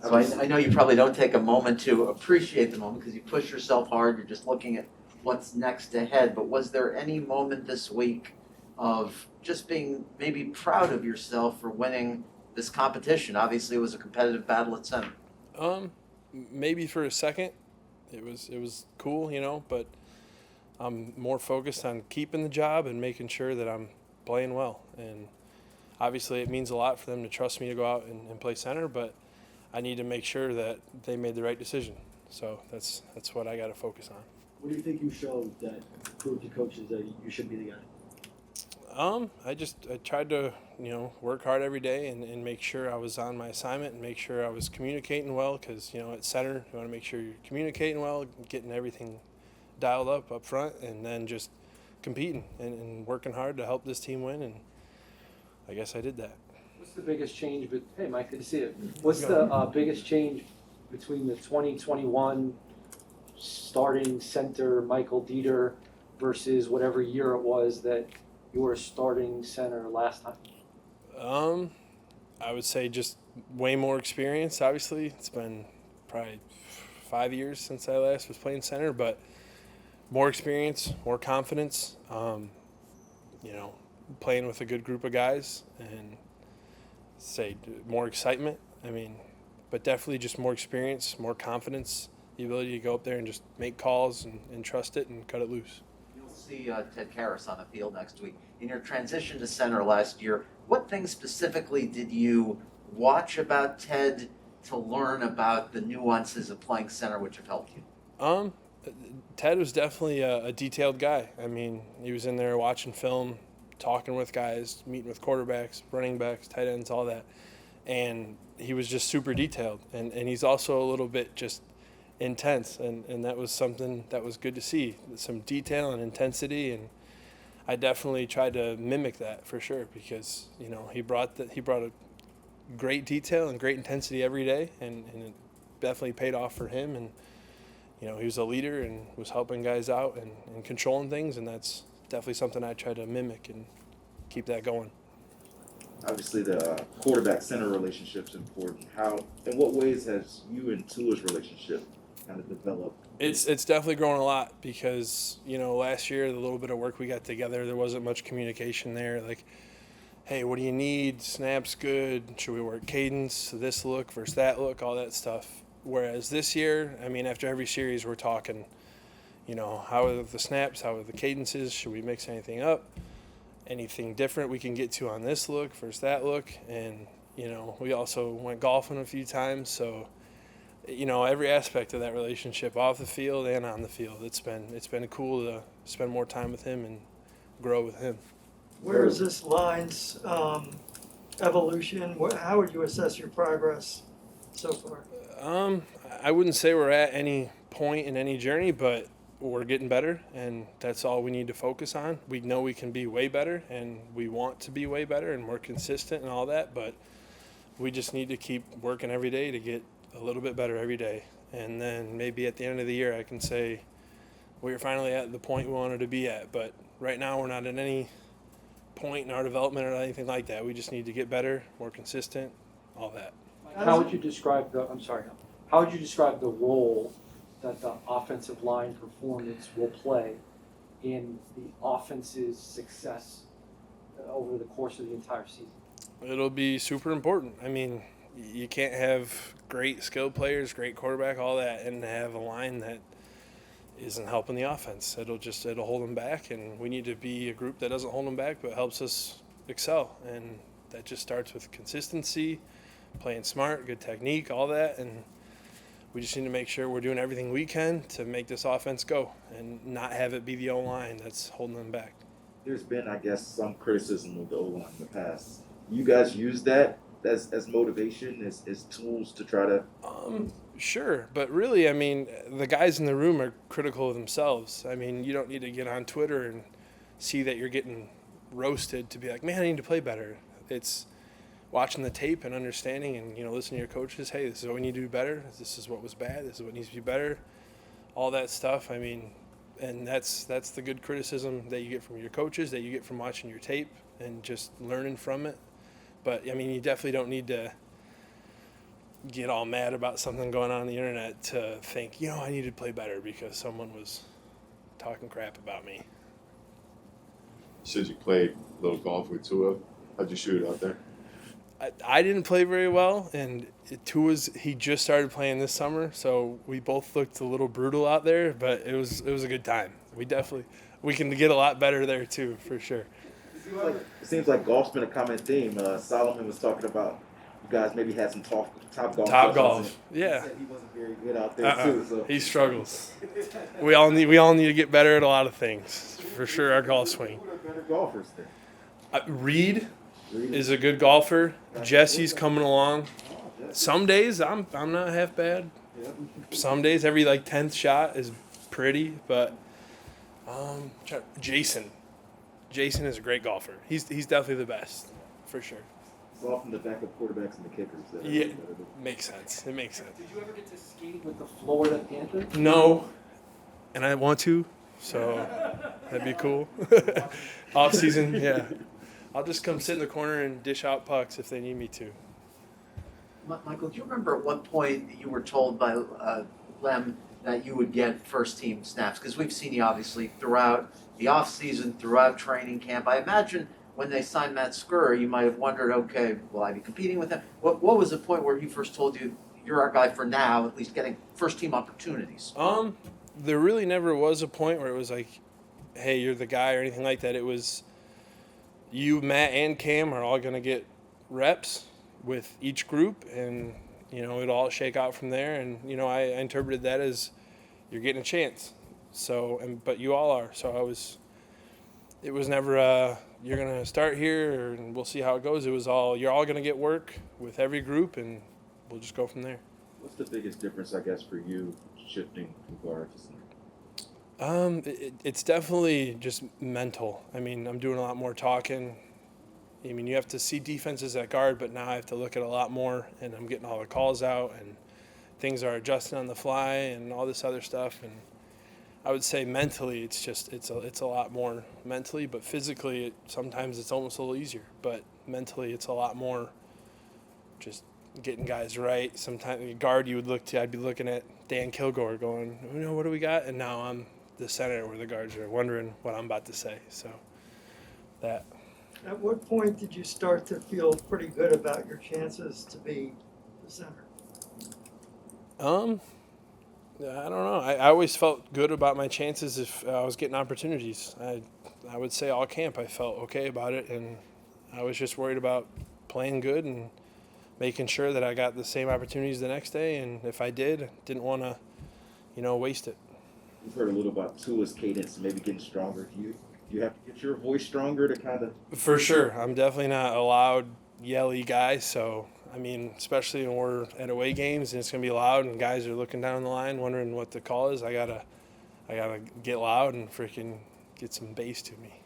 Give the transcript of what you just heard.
So I know you probably don't take a moment to appreciate the moment because you push yourself hard, you're just looking at what's next ahead, but was there any moment this week of just being maybe proud of yourself for winning this competition? Obviously, it was a competitive battle at center. Um, Maybe for a second, it was cool, but I'm more focused on keeping the job and making sure that I'm playing well. And obviously, it means a lot for them to trust me to go out and play center, but I need to make sure that they made the right decision. So that's what I got to focus on. What do you think you showed that proved to coaches that you should be the guy? I tried to, work hard every day and make sure I was on my assignment and make sure I was communicating well because, at center, you want to make sure you're communicating well, getting everything dialed up front, and then just competing and working hard to help this team win. And I guess I did that. What's the biggest change? But hey, Mike, good to see you. What's the biggest change between the 2021 starting center Michael Deiter versus whatever year it was that you were starting center last time? I would say just way more experience. Obviously, it's been probably 5 years since I last was playing center, but more experience, more confidence. Playing with a good group of guys, and say more excitement. But definitely just more experience, more confidence, the ability to go up there and just make calls and trust it and cut it loose. You'll see Ted Karras on the field next week. In your transition to center last year, what things specifically did you watch about Ted to learn about the nuances of playing center which have helped you? Ted was definitely a detailed guy. He was in there watching film, talking with guys, meeting with quarterbacks, running backs, tight ends, all that. And he was just super detailed. And he's also a little bit just intense. And that was something that was good to see, some detail and intensity. And I definitely tried to mimic that for sure because, he brought a great detail and great intensity every day. And it definitely paid off for him. And, he was a leader and was helping guys out and controlling things. And that's definitely something I try to mimic and keep that going. Obviously, the quarterback-center relationship's important. In what ways has you and Tua's relationship kind of developed? It's definitely grown a lot because, last year, the little bit of work we got together, there wasn't much communication there. Like, hey, what do you need? Snaps good. Should we work cadence? This look versus that look, all that stuff. Whereas this year, after every series, we're talking, how are the snaps? How are the cadences? Should we mix anything up? Anything different we can get to on this look versus that look? And, we also went golfing a few times. So, every aspect of that relationship off the field and on the field, it's been cool to spend more time with him and grow with him. Where is this line's evolution? How would you assess your progress so far? I wouldn't say we're at any point in any journey, but we're getting better, and that's all we need to focus on. We know we can be way better, and we want to be way better and more consistent and all that, but we just need to keep working every day to get a little bit better every day. And then maybe at the end of the year I can say we're finally at the point we wanted to be at. But right now we're not at any point in our development or anything like that. We just need to get better, more consistent, all that. How would you describe how would you describe the role that the offensive line performance will play in the offense's success over the course of the entire season? It'll be super important. You can't have great skilled players, great quarterback, all that, and have a line that isn't helping the offense. It'll hold them back, and we need to be a group that doesn't hold them back but helps us excel. And that just starts with consistency, playing smart, good technique, all that, and we just need to make sure we're doing everything we can to make this offense go and not have it be the O-line that's holding them back. There's been, I guess, some criticism of the O-line in the past. You guys use that as motivation, as tools to try to... Sure, but really, the guys in the room are critical of themselves. You don't need to get on Twitter and see that you're getting roasted to be like, man, I need to play better. It's watching the tape and understanding and, listening to your coaches. Hey, this is what we need to do better. This is what was bad. This is what needs to be better. All that stuff. And that's the good criticism that you get from your coaches, that you get from watching your tape and just learning from it. But, you definitely don't need to get all mad about something going on the internet to think, I need to play better because someone was talking crap about me. Said you played a little golf with Tua. How'd you shoot it out there? I didn't play very well, and he just started playing this summer, so we both looked a little brutal out there, but it was a good time. We can get a lot better there too, for sure. It seems like golf's been a common theme. Solomon was talking about you guys maybe had some top golf. Top sessions, golf, and yeah. He said he wasn't very good out there too. So He struggles. We all need to get better at a lot of things, for sure. Our golf swing. who are better golfers then? Reed is a good golfer. Jesse's coming along. Some days I'm not half bad. Some days every 10th shot is pretty, but Jason is a great golfer. He's definitely the best, for sure. It's often the backup quarterbacks and the kickers. That Yeah, are makes sense. It makes sense. Did you ever get to skate with the Florida Panthers? No, and I want to, so that'd be cool. Off season, yeah. I'll just come sit in the corner and dish out pucks if they need me to. Michael, do you remember at what point you were told by Lem that you would get first team snaps? Because we've seen you obviously throughout the offseason, throughout training camp. I imagine when they signed Matt Skura, you might have wondered, okay, will I be competing with him? What was the point where he first told you, you're our guy for now, at least getting first team opportunities? There really never was a point where it was like, hey, you're the guy or anything like that. It was you, Matt, and Cam are all going to get reps with each group, and it'll all shake out from there. And I interpreted that as you're getting a chance. So, but you all are. So it was never you're gonna start here and we'll see how it goes. It was all you're all gonna get work with every group, and we'll just go from there. What's the biggest difference, I guess, for you shifting from guard to center? It's definitely just mental. I mean, I'm doing a lot more talking. I mean, you have to see defenses at guard, but now I have to look at a lot more, and I'm getting all the calls out, and things are adjusting on the fly, and all this other stuff. And I would say mentally, it's a lot more mentally, but physically, sometimes it's almost a little easier. But mentally, it's a lot more just getting guys right. Sometimes guard, I'd be looking at Dan Kilgore, going, what do we got? And now I'm the center where the guards are wondering what I'm about to say. So that. At what point did you start to feel pretty good about your chances to be the center? I don't know. I always felt good about my chances if I was getting opportunities. I would say all camp I felt okay about it, and I was just worried about playing good and making sure that I got the same opportunities the next day, and if I didn't want to, waste it. We've heard a little about Tua's cadence, maybe getting stronger. Do you have to get your voice stronger to kind of? For sure. I'm definitely not a loud, yelly guy, so I mean, especially when we're at away games and it's gonna be loud and guys are looking down the line wondering what the call is, I gotta get loud and freaking get some bass to me.